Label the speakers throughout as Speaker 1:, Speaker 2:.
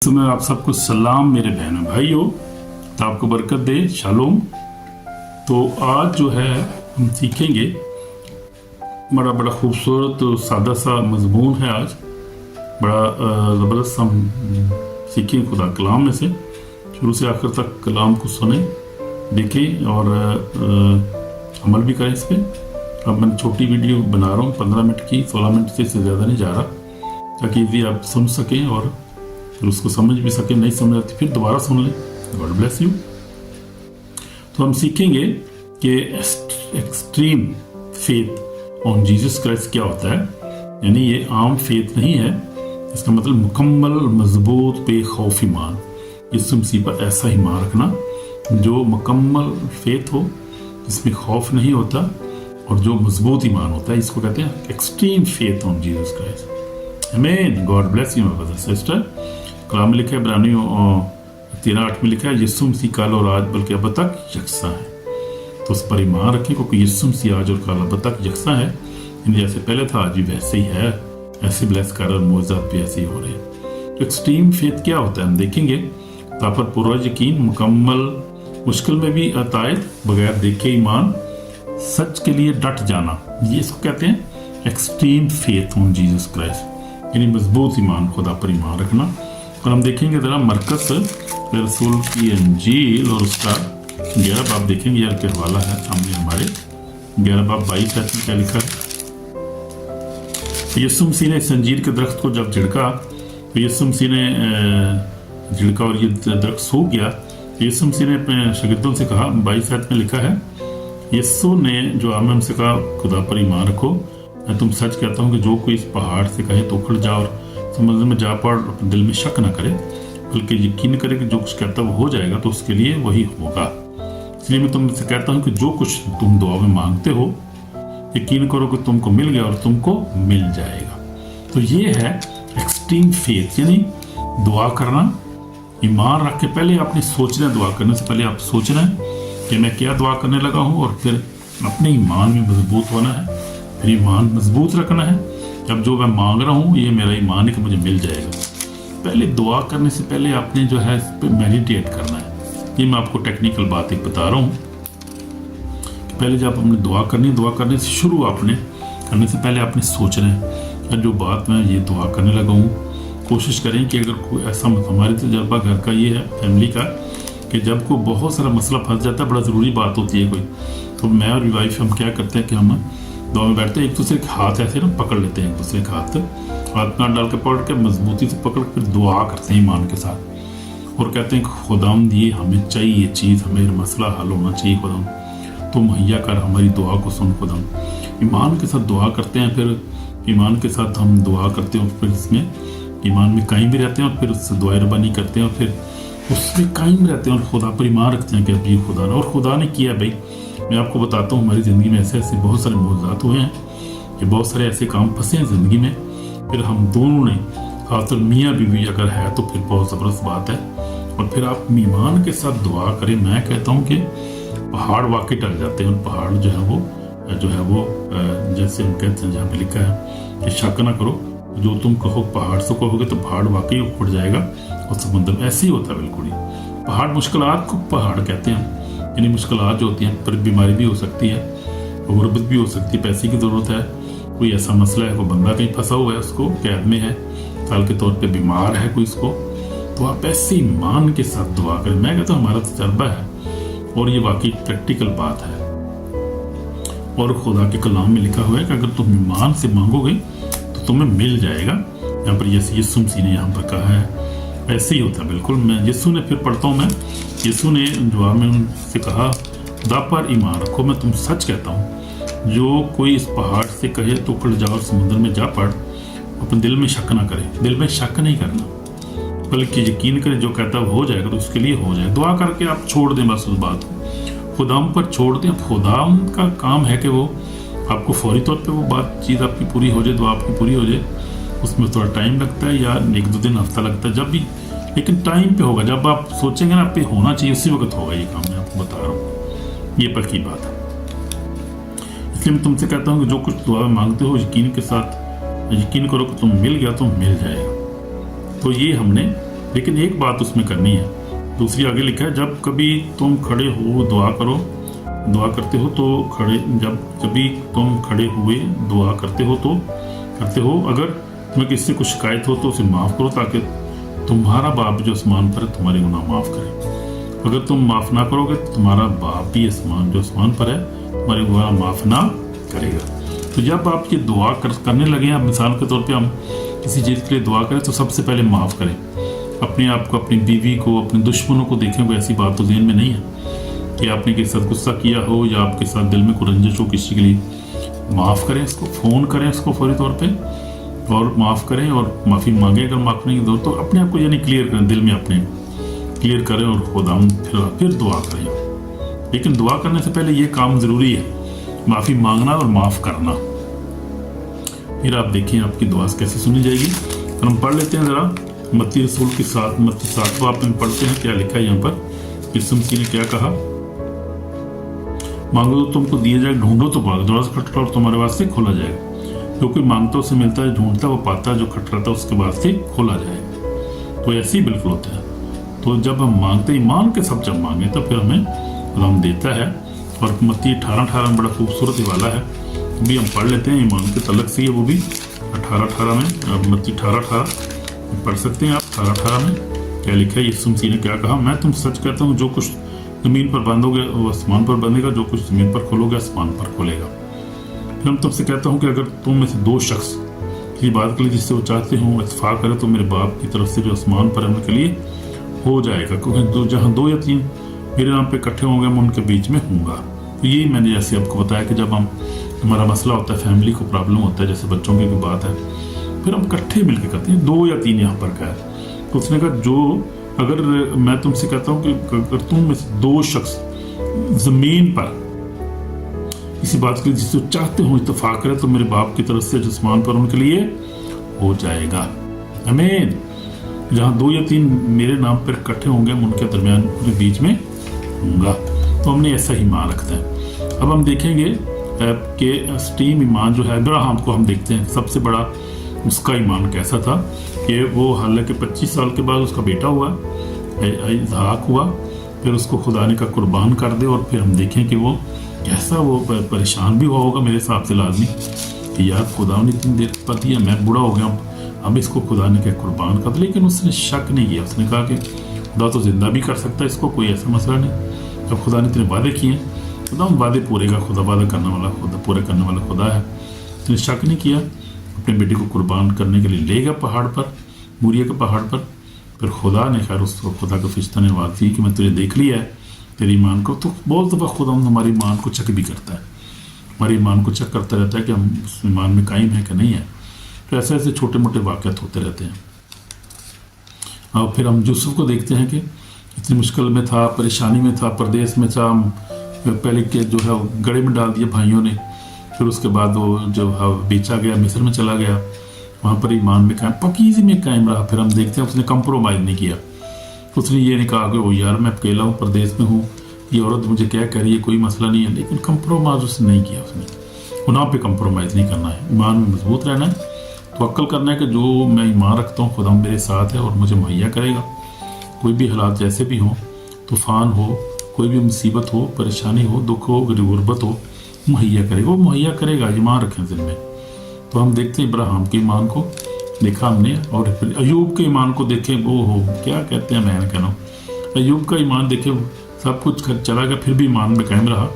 Speaker 1: समय आप सबको सलाम मेरे बहनों भाइयों, तो आपको बरकत दे, शालोम। तो आज जो है हम सीखेंगे, बड़ा खूबसूरत सादा सा मजमून है। आज बड़ा ज़बरदस्त हम सीखेंगे खुदा कलाम में से। शुरू से आखिर तक कलाम को सुने, देखें और अमल भी करें इस पर। अब मैं छोटी वीडियो बना रहा हूँ, 15 मिनट की, 16 मिनट से ज़्यादा नहीं जा रहा, ताकि इजी आप सुन सकें और फिर उसको समझ भी सकें। नहीं समझ आती फिर दोबारा सुन लें। God bless you. तो हम सीखेंगे कि extreme faith on Jesus Christ क्या होता है। यानी ये आम फेथ नहीं है, इसका मतलब मुकम्मल मजबूत बेखौफ ईमान। यीशु मसीह पर ऐसा ईमान रखना जो मुकम्मल फेथ हो, जिसमें खौफ नहीं होता और जो मजबूत ईमान होता है, इसको कहते हैं extreme faith on Jesus Christ. आमीन। God bless you my brother sister. कलाम में लिखा है, इब्रानियों 13:8 में लिखा है, यीशु मसीह कल और आज बल्कि अब तक यकसा है। तो उस पर ईमान रखें, क्योंकि यीशु मसीह आज और कल अब तक यकसा है। जैसे पहले था आज भी वैसे ही है। ऐसे ब्लेस कर और मौजूद भी ऐसे ही हो रहे हैं। तो एक्सट्रीम फेथ क्या होता है हम देखेंगे। तापर पूरा यकीन, मुकम्मल मुश्किल में भी अतायद, बगैर देखे ईमान, सच के लिए डट जाना, ये इसको कहते हैं extreme faith on Jesus Christ. यानी मजबूत ईमान, खुदा पर ईमान रखना। और हम देखेंगे जरा मरकस रसूल की अंजील और उसका 11 बाब देखेंगे। यार के हवाला है सामने हमारे, 11 बाब 22 में क्या लिखा है। यीशु मसीह ने इस अंजीर के दरख्त को जब झिड़का, तो यीशु मसीह ने झिड़का और ये दरख्त सूख गया। यीशु मसीह ने अपने शागिर्दों से कहा, 22 में लिखा है, यीशु ने जो आमन से कहा, खुदा पर ईमान रखो। मैं तुम सच कहता हूँ कि जो कोई इस पहाड़ से कहे तो उखड़ जा और समुद्र में जा पड़, अपने दिल में शक न करे, बल्कि यकीन करे कि जो कुछ कहता वो हो जाएगा, तो उसके लिए वही होगा। इसलिए मैं तुमसे कहता हूँ कि जो कुछ तुम दुआ में मांगते हो, यकीन करो कि तुमको मिल गया और तुमको मिल जाएगा। तो ये है एक्सट्रीम फेथ, यानी दुआ करना, ईमान रख के। पहले आपने सोचना है, दुआ करने से पहले आप सोचना है कि मैं क्या दुआ करने लगा हूँ, और फिर अपने ईमान में मजबूत होना है, फिर ईमान मजबूत रखना है। अब जो मैं मांग रहा हूँ ये मेरा ईमान है कि मुझे मिल जाएगा। पहले दुआ करने से पहले आपने जो है इस पर मेडिटेट करना है। ये मैं आपको टेक्निकल बात एक बता रहा हूँ कि पहले जब आपने दुआ करने से शुरू आपने करने से पहले आपने सोचना है, जो बात मैं ये दुआ करने लगा हूँ, कोशिश करें कि अगर कोई ऐसा, हमारे तजर्बा घर का ये है, फैमिली का, कि जब कोई बहुत सारा मसला फंस जाता है, बड़ा ज़रूरी बात होती है कोई, तो मैं और वाइफ हम क्या करते हैं कि हम दुआ में बैठते हैं, एक दूसरे के हाथ ऐसे ना पकड़ लेते हैं, एक दूसरे के हाथ में डाल के पकड़ के मजबूती से पकड़ कर दुआ करते हैं ईमान के साथ, और कहते हैं खुदाम ये हमें चाहिए, ये चीज़, हमें मसला हल होना चाहिए, खुदाम तो मुहैया कर, हमारी दुआ को सुन खुदाम। ईमान के साथ दुआ करते हैं, फिर ईमान के साथ हम दुआ करते हैं, फिर इसमें ईमान में कायम भी रहते हैं, और फिर उससे दुआ रबानी करते हैं, और फिर उसमें कायम रहते हैं, और खुदा पर ईमान रखते हैं कि अब ये खुदा ने, और खुदा ने किया। भाई मैं आपको बताता हूँ, हमारी ज़िंदगी में ऐसे ऐसे बहुत सारे मौजूदात हुए हैं कि बहुत सारे ऐसे काम फंसे हैं ज़िंदगी में। फिर हम दोनों ने, खासतौर मियाँ बीवी अगर है तो फिर बहुत ज़बरदस्त बात है। और फिर आप ईमान के साथ दुआ करें। मैं कहता हूँ कि पहाड़ वाकई टल जाते हैं, और पहाड़ जो है वो जैसे हम कहते हैं, जहाँ पे लिखा है कि शक ना करो, जो तुम कहो पहाड़ से कहोगे तो पहाड़ वाकई उखड़ जाएगा, और समुद्र ऐसे ही होता है बिल्कुल ही। पहाड़ मुश्किलात को पहाड़ कहते हैं, यानी मुश्किलात जो होती हैं, पर बीमारी भी हो सकती है, गुर्बत भी हो सकती है, पैसे की ज़रूरत है, कोई ऐसा मसला है, कोई बंदा कहीं फंसा हुआ है, उसको कैद में है, साल के तौर पे बीमार है कोई इसको, तो आप ऐसे ईमान के साथ दुआ करें। मैं कहता हूँ हमारा तजर्बा है, और ये वाकई प्रैक्टिकल बात है, और खुदा के कलाम में लिखा हुआ है कि अगर तुम ईमान से मांगोगे तो तुम्हें मिल जाएगा। यहाँ पर यीशु मसीह ने यहाँ पर कहा है, ऐसे ही होता है बिल्कुल। मैं यीशु ने, फिर पढ़ता हूँ मैं, यीशु ने जवाब में उनसे कहा, खुदा पर ईमान रखो। मैं तुम सच कहता हूँ, जो कोई इस पहाड़ से कहे तो उखड़ जा और समुद्र में जा पड़, अपने दिल में शक ना करे। दिल में शक नहीं करना, बल्कि यकीन करे, जो कहता है हो जाएगा, तो उसके लिए हो जाए। दुआ करके आप छोड़ दें बस उस बात को, खुदाम पर छोड़ दें। खुदाम का काम है कि वो आपको फौरी तौर पे वो बात चीज़ आपकी पूरी हो जाए, दुआ आपकी पूरी हो जाए। उसमें थोड़ा टाइम लगता है, या 1-2 दिन, हफ्ता लगता है, जब भी, लेकिन टाइम पे होगा। जब आप सोचेंगे ना आप पे होना चाहिए, उसी वक्त होगा ये काम। मैं आपको बता रहा हूँ, ये पक्की बात है। इसलिए मैं तुमसे कहता हूँ कि जो कुछ दुआ मांगते हो, यकीन के साथ यकीन करो कि तुम मिल गया तो मिल जाएगा। तो ये हमने लेकिन एक बात उसमें करनी है। दूसरी आगे लिखा है, जब कभी तुम खड़े हो दुआ करो, दुआ करते हो तो खड़े, जब कभी तुम खड़े हुए दुआ करते हो तो करते हो, अगर तुम्हें किसी से कुछ शिकायत हो तो उसे माफ़ करो, ताकि तुम्हारा बाप जो आसमान पर है तुम्हारे गुनाह माफ़ करे। अगर तुम माफ़ ना करोगे तो तुम्हारा बाप भी जो आसमान पर है तुम्हारे गुनाह माफ़ ना करेगा। तो जब आप ये दुआ करने लगे, आप मिसाल के तौर पे हम किसी चीज़ के लिए दुआ करें तो सबसे पहले माफ़ करें अपने आप को, अपनी बीवी को, अपने दुश्मनों को। देखें कोई ऐसी बात तो ज़हन में नहीं है कि आपने किसी साथ गुस्सा किया हो या आपके साथ दिल में कोई रंजिश हो किसी के लिए, माफ़ करें उसको, फ़ोन करें उसको फौरी तौर पे और माफ़ करें और माफ़ी मांगे। अगर माफ़ नहीं दो तो अपने आप को यानी क्लियर करें, दिल में अपने क्लियर करें और खुदावंद फिर दुआ करें। लेकिन दुआ करने से पहले ये काम ज़रूरी है, माफ़ी मांगना और माफ़ करना। फिर आप देखिए आपकी दुआ कैसे सुनी जाएगी। और हम पढ़ लेते हैं ज़रा मत्ती रसूल के 7वां आप पढ़ते हैं क्या लिखा है यहाँ पर। यीशु मसीह ने क्या कहा, मांगो तो तुमको दिया जाएगा, ढूंढो तो पाओगे, दरवाजा खटखटाओ और तुम्हारे वास्ते खोला जाएगा। जो कोई मांगता उसे मिलता है, ढूंढता वो पाता है, जो खटखटाता उसके वास्ते खोला जाएगा। तो ऐसे ही बिल्कुल होता है। तो जब हम मांगते, ईमान के सब जब मांगे तो फिर हमें खुदा देता है। और मत्ती 18:18 में बड़ा खूबसूरत वाला है, भी हम पढ़ लेते हैं ईमान के तलक से, वो भी 18:18 में, मत्ती 18:18 पढ़ सकते हैं आप। 18:18 में क्या लिखा है, यीशु मसीह ने क्या कहा, मैं तुम सच कहता हूँ जो कुछ ज़मीन पर बांधोगे वो आसमान पर बंधेगा, जो कुछ ज़मीन पर खोलोगे आसमान पर खोलेगा। फिर हम तुमसे कहता हूँ कि अगर तुम में से 2 शख्स किसी बात के लिए जिससे वो चाहते हो इत्तेफाक करे तो मेरे बाप की तरफ से जो आसमान पर है उनके लिए हो जाएगा। क्योंकि जहाँ 2 या 3 मेरे नाम पे इकट्ठे होंगे मैं उनके बीच में हूँगा। तो यही मैंने जैसे आपको बताया कि जब हमारा मसला होता है, फैमिली को प्रॉब्लम होता है, जैसे बच्चों की कोई बात है, फिर हम इकट्ठे मिलकर करते हैं। 2 या 3 यहाँ पर क्या है, तो उसने कहा जो अगर मैं तुमसे कहता हूँ कि अगर तुम में से 2 शख्स जमीन पर किसी बात के लिए जिससे चाहते हो इत्तेफाक करे तो मेरे बाप की तरफ से आसमान पर उनके लिए हो जाएगा। आमीन। जहाँ 2 या 3 मेरे नाम पर इकट्ठे होंगे हम उनके दरमियान, उनके बीच में होऊंगा। तो हमने ऐसा ही ईमान रखते हैं। अब हम देखेंगे कि एक्सट्रीम ईमान जो है अब्राहम को हम देखते हैं, सबसे बड़ा उसका ईमान कैसा था कि वो हालांकि 25 साल के बाद उसका बेटा हुआ, इसहाक हुआ, फिर उसको खुदा ने का कुर्बान कर दे। और फिर हम देखें कि वो कैसा वो परेशान भी हुआ होगा मेरे हिसाब से लाजमी कि यार खुदा ने इतनी देर पर दिया, मैं बूढ़ा हो गया, अब इसको खुदा ने क्या कुर्बान कर। लेकिन उसने शक नहीं किया, उसने कहा कि खुदा तो जिंदा भी कर सकता है इसको, कोई ऐसा मसला नहीं। अब खुदा ने इतने वादे किए, खुदा उन वादे पूरे का खुदा, वादा करने वाला खुदा, पूरे करने वाला खुदा है। उसने शक नहीं किया, अपने बेटे को कुर्बान करने के लिए ले गया पहाड़ पर, मूरिया के पहाड़ पर। फिर खुदा ने खैर उसको, खुदा का फरिश्ता ने बात की कि मैं तुझे देख लिया है तेरी ईमान को। तो बहुत दफ़ा खुदा हमारी ईमान को चेक भी करता है, हमारी ईमान को चेक करता रहता है कि हम उस ईमान में कायम है कि नहीं है। तो ऐसे ऐसे छोटे मोटे वाक़यात होते रहते हैं। और फिर हम यूसुफ को देखते हैं कि इतनी मुश्किल में था, परेशानी में था, परदेश में था, पहले के जो है गड़े में डाल दिया भाइयों ने, फिर उसके बाद वो जो है बेचा गया, मिस्र में चला गया, वहाँ पर ईमान में कायम, पकीज़ी में कायम रहा। फिर हम देखते हैं उसने कंप्रोमाइज़ नहीं किया, उसने ये नहीं कहा कि वो यार मैं अकेला हूँ, परदेश में हूँ, ये औरत मुझे क्या कह रही है, कोई मसला नहीं है। लेकिन कंप्रोमाइज़ उसने नहीं किया, उसने गुनाह पे कंप्रोमाइज़ नहीं करना है, ईमान में मजबूत रहना है, तवक्कल करना है कि जो मैं ईमान रखता हूँ खुदा मेरे साथ है और मुझे मुहैया करेगा। कोई भी हालात जैसे भी हों, तूफ़ान हो, कोई भी मुसीबत हो, परेशानी हो, दुख हो, गुर्बत हो, मुहैया करेगा, वो मुहैया करेगा। ईमान रखें दिल में। तो हम देखते हैं इब्राहिम के ईमान को देखा हमने, और फिर अयूब के ईमान को देखें, वो हो क्या कहते हैं, मैं कहना अयूब का ईमान देखे, सब कुछ चला गया फिर भी ईमान में कायम रहा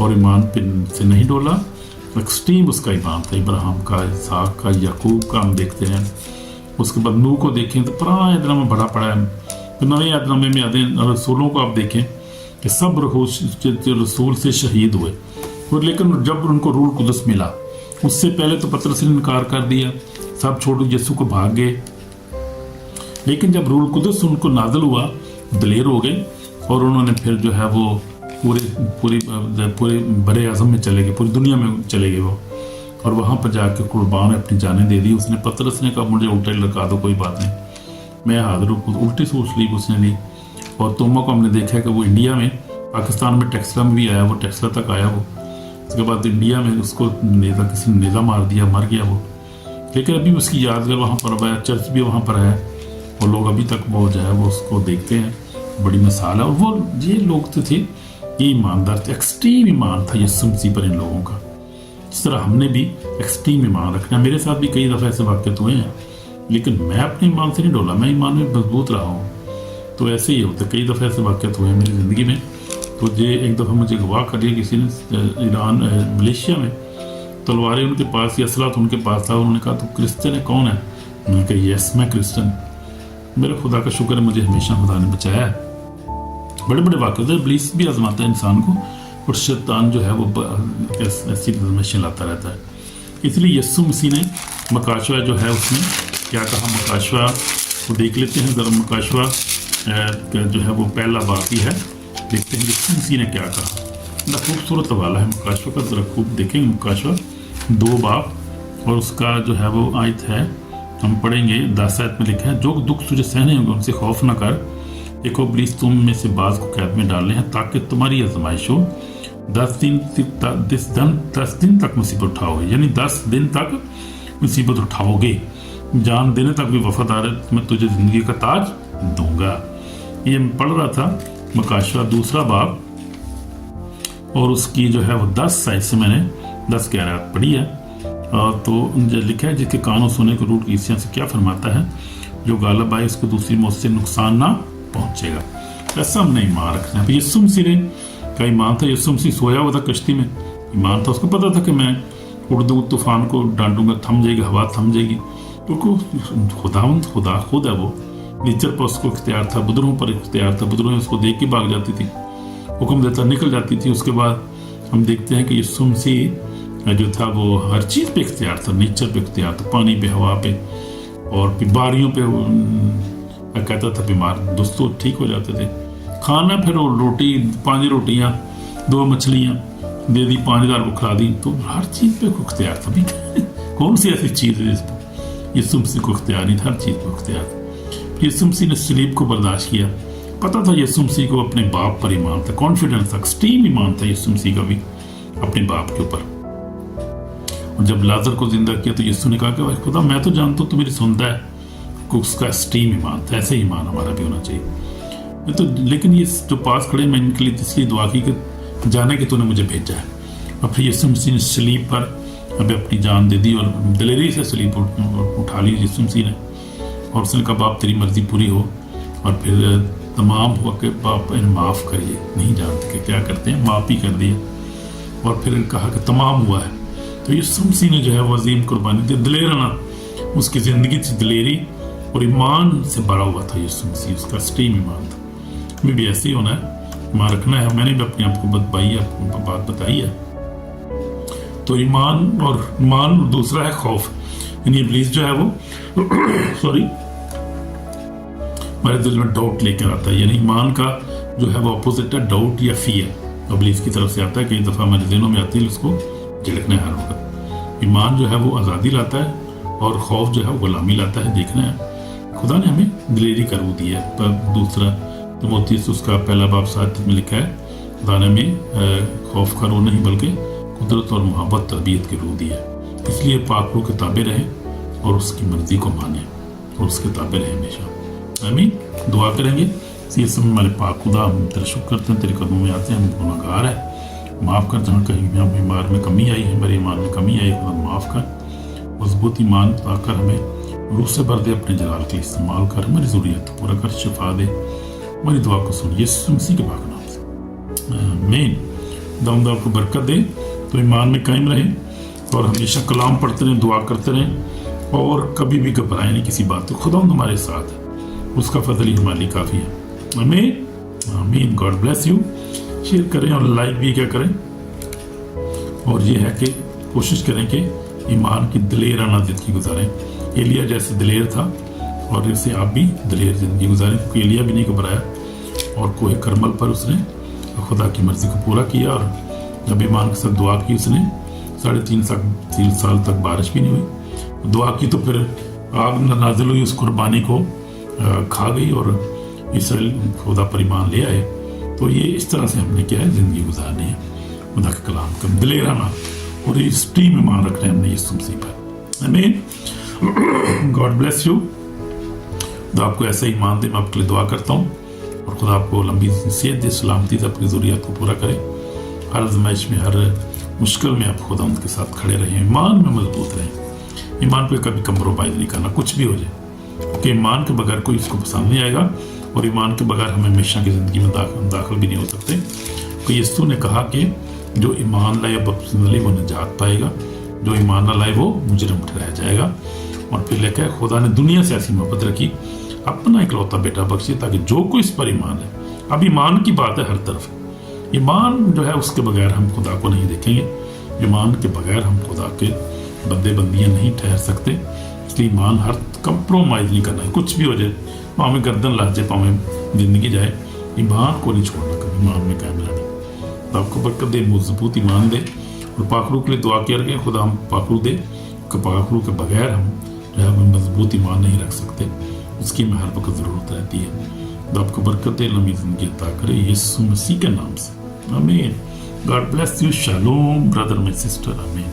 Speaker 1: और ईमान पे से नहीं डोला। एक्सट्रीम उसका ईमान था इब्राहिम का, इसहाक का, याकूब का हम देखते हैं। उसके बाद नूह को देखें तो पुराने अहद में बड़ा पड़ा है, तो नए अहद में आधे रसूलों को आप देखें कि सब रसूल से शहीद हुए, और लेकिन जब उनको रूह कुदस मिला उससे पहले तो पतरस ने इनकार कर दिया, सब छोड़ यीशु को भाग गए। लेकिन जब रूह कुदस उनको नाज़िल हुआ, दलेर हो गए और उन्होंने फिर जो है वो पूरे बड़े आज़म में चले गए, पूरी दुनिया में चले गए वो, और वहाँ पर जाकर कुर्बान अपनी जानें दे दी। उसने पतरस ने कहा मुझे उल्टा ही लगा दो, कोई बात नहीं, मैं हाजिर हूँ, उल्टी सोच ली उसने ली। और तोमा को हमने देखा है कि वो इंडिया में, पाकिस्तान में टेक्सला में भी आया, वो टेक्सला तक आया वो, उसके बाद इंडिया में उसको किसी ने नेज़ा मार दिया, मर गया वो। लेकिन अभी उसकी यादगार वहाँ पर आया, चर्च भी वहाँ पर है, और लोग अभी तक वो जो है वो उसको देखते हैं, बड़ी मिसाल है। और वो ये लोग तो थे, ये ईमानदार थे, एक्सट्रीम ईमान था यीशु मसीह पर इन लोगों का। इस तरह हमने भी एक्सट्रीम ईमान रखना। मेरे साथ भी कई दफ़ा ऐसे वाक़यात हुए हैं, लेकिन मैं अपने ईमान से नहीं डोला, मैं ईमान में मजबूत रहा हूँ। तो ऐसे ही होता है, कई दफ़ा ऐसे वाक़यात हुए हैं मेरी ज़िंदगी में। तो ये एक दफ़ा मुझे गवाह कर दिया किसी ने, ईरान मलेशिया में तलवारें उनके पास थी, असला तो उनके पास था। उन्होंने कहा तो क्रिश्चियन है, कौन है? मैंने कहा यस मैं क्रिश्चियन। मेरे खुदा का शुक्र है, मुझे हमेशा खुदा ने बचाया है। बड़े बड़े वाक़यात है, इब्लीस भी आजमाता है इंसान को, और शैतान जो है वो ऐसी आजमाइशें लाता रहता है। इसलिए यीशु मसीह ने मकाशवा जो है उसमें क्या कहा, मकाशवा को देख लेते हैं ज़रा। मकाशवा जो है वो पहला बाप ही है, देखते हैं यीशु मसीह ने क्या कहा। बड़ा खूबसूरत हवाला है मकाशवा का, ज़रा खूब देखेंगे। मकाशवा 2 बाप, और उसका जो है वो आयत है, हम पढ़ेंगे 10 आयत में लिखा है, जो दुख तुझे सहने होंगे उनसे खौफ न कर, देखो इब्लीस तुम में से बाज़ को कैद में डालने हैं ताकि तुम्हारी आजमाइश हो। 10 दिन तक मुसीबत उठाओगे, यानी 10 दिन तक मुसीबत उठाओगे, जान देने तक भी वफादार है, मैं तुझे ज़िंदगी का ताज दूंगा। ये मैं पढ़ रहा था मकाशवा 2 बाब, और उसकी जो है वो 10 आयत से मैंने 10-11 आयत पढ़ी है। तो जो लिखा है, जिसके कानों सुने को रूट ईसिया से क्या फरमाता है, जो गालिब आए उसको दूसरी मौत से नुकसान ना पहुंचेगा। ऐसा हमने ईमान रखना है। यीशु मसीह का ईमान था, यीशु मसीह सोया हुआ था कश्ती में, ईमान था, उसको पता था कि मैं उर्दू तूफान को डांटूंगा, थम जाएगी, हवा थम जाएगी, क्योंकि खुदा खुद है। वो नेचर पर उसको इख्तियार था, बुजुर्गों पर इख्तियार था, बुजुर्गों उसको देख के भाग जाती थी, हुक्म देता निकल जाती थी। उसके बाद हम देखते हैं कि यीशु मसीह जो था वो हर चीज़ पे इख्तियार था, नेचर पे इख्तियार था, पानी पे, हवा पे, और बीमारियों पे कहता था बीमार दोस्तों ठीक हो जाते थे। खाना फिर वो रोटी, 5 रोटियाँ 2 मछलियाँ दे दी, 5 हज़ार को खिला दी, तो हर चीज़ पे इख्तियार था। भी कौन सी ऐसी चीज़ है जिस पर यीशु मसीह को इख्तियार नहीं था, हर चीज़ पर इख्तियार था। यीशु मसीह ने सलीब को बर्दाश्त किया, पता था यीशु मसीह को अपने बाप पर ईमान था, कॉन्फिडेंस था, एक्सट्रीम ईमान था यीशु मसीह का भी अपने बाप के ऊपर। और जब लाजर को जिंदा किया तो यीशु ने कहा कि भाई खुदा मैं तो जानता हूँ तू मेरी सुनता है, उसका एक्सट्रीम ईमान था। ऐसे ईमान हमारा भी होना चाहिए। तो लेकिन ये जो पास खड़े, मैं इनके लिए इसलिए दुआ की कि जाने कि तूने मुझे भेजा है। और फिर यीशु मसीह ने सलीब पर अभी अपनी जान दे दी, और दिलेरी से सलीब उठा ली यीशु मसीह ने, और उसने कहा बाप तेरी मर्जी पूरी हो। और फिर तमाम हुआ कि बाप इन्हें माफ़ करिए, नहीं जानते कि क्या करते हैं, माफ़ ही कर दिया। और फिर कहा कि तमाम हुआ है। तो यीशु मसीह ने जो है वो अजीम कुर्बानी दी, दिलेराना, उसकी ज़िंदगी से दिलेरी और ईमान से भरा हुआ था यीशु मसीह, उसका एक्सट्रीम ईमान था। हमें भी ऐसे ही होना है, ईमान रखना है। मैंने भी अपने आप को बात बताई है। तो ईमान, और ईमान दूसरा है खौफ, यानी इब्लीस जो है वो सॉरी हमारे दिल में डाउट लेकर आता है, यानी ईमान का जो है वो अपोजिट है डाउट या फियर। इब्लीस की तरफ से आता है, कई दफ़ा हमारे दिलों में आती है, उसको झिड़कना है हर वक्त। ईमान जो है वो आज़ादी लाता है, और खौफ जो है वो गुलामी लाता है। देखना है खुदा ने हमें दिलेरी कर दी है। पर दूसरा तिमोथेयुस उसका 1 बाब 7 में लिखा है, खुदा ने हमें खौफ का रो नहीं बल्कि कुदरत और मोहब्बत तरबियत की रो दी है। इसलिए पाक रो के ताबे रहें और उसकी मर्जी को माने और उसके ताबे रहें हमेशा। आमीन। दुआ करेंगे। इस समय हमारे पाक खुदा, हम तेरा शुक्र करते हैं, तेरे कदमों में आते हैं, हम गुनहगार है, माफ़ कर। जहाँ कहीं भी हम ईमान में कमी आई है, हमारे ईमान में कमी आई, खुदा माफ़ कर, मजबूत ईमान पाकर हमें रूह से भर दे, अपने जलाल के इस्तेमाल कर, हमारी ज़रूरियत पूरा कर, शिफा दे। हमारी दुआ को सुन यीशु मसीह के पाक नाम से, आमीन। खुदा आपको बरकत दे। तो ईमान में कायम रहें और हमेशा कलाम पढ़ते रहें, दुआ करते रहें, और कभी भी घबराएं नहीं किसी बात को। खुदा हमारे साथ है, उसका फजल ही हमारे लिए काफ़ी है। आमीन आमीन। God bless you. शेयर करें और लाइक भी क्या करें। और ये है कि कोशिश करें कि ईमान की दिलेराना ज़िंदगी गुजारें। एलिया जैसे दिलेर था, और जैसे आप भी दिलेर ज़िंदगी गुजारें, क्योंकि एलिया भी नहीं घबराया, और कोहे करमल पर उसने खुदा की मर्ज़ी को पूरा किया। और जब ईमान के साथ दुआ की उसने, 3.5 साल तक बारिश भी नहीं हुई। दुआ की तो फिर आग नाजिल हुई, उस कुर्बानी को खा गई, और इसराइल खुदा पर ईमान ले आए। तो ये इस तरह से हमने क्या है ज़िंदगी गुजारनी है, खुदा के कलाम का दिलेराना और एक्सट्रीम ईमान रखना है हमने यीशु मसीह पर। आमीन। God bless you. तो आपको ऐसा ईमान दे, मैं आपके लिए दुआ करता हूँ और खुदा आपको लंबी सेहत दे, सलामती से अपनी ज़रूरियात को पूरा करे, हर आजमाइश में, हर मुश्किल में आप खुदा उनके साथ खड़े रहें, ईमान में मजबूत रहें, ईमान पे कभी कम्प्रोमाइज़ नहीं करना कुछ भी हो जाए, क्योंकि ईमान के बगैर कोई इसको पसंद नहीं आएगा और ईमान के बगैर हम हमेशा की ज़िंदगी में दाखिल भी नहीं हो सकते। तो यीशु ने कहा कि जो ईमान लाए बपतिस्मा ले वो निजात पाएगा, जो ईमान ना लाए वो मुजरिम ठहराया जाएगा। और फिर लिखा है खुदा ने दुनिया से ऐसी मोहब्बत रखी, अपना इकलौता बेटा बख्शे, ताकि जो कोई इस पर ईमान है, अब ईमान की बात है हर तरफ, ईमान जो है उसके बगैर हम खुदा को नहीं देखेंगे, ईमान के बगैर हम खुदा के बंदे बंदियाँ नहीं ठहर सकते। इसलिए ईमान हर कंप्रोमाइज़ नहीं करना है, कुछ भी हो जाए, पाँव गर्दन लग जाए, पाँव जिंदगी जाए, ईमान को नहीं छोड़ना, कभी ईमान में कायम रहना। तो आपको बरकत दे, मजबूत ईमान दे और पाखरू के लिए दुआ किया रखें, खुदा हम पाखरू दे, पाखरू के बगैर हम जो है मजबूत ईमान नहीं रख सकते, उसकी हमें हर वक्त ज़रूरत रहती है। तो आपको बरकत दे, लंबी ज़िंदगी अता करे यीशु मसीह के नाम से, आमीन। God bless you, shalom brother my sister, आमीन।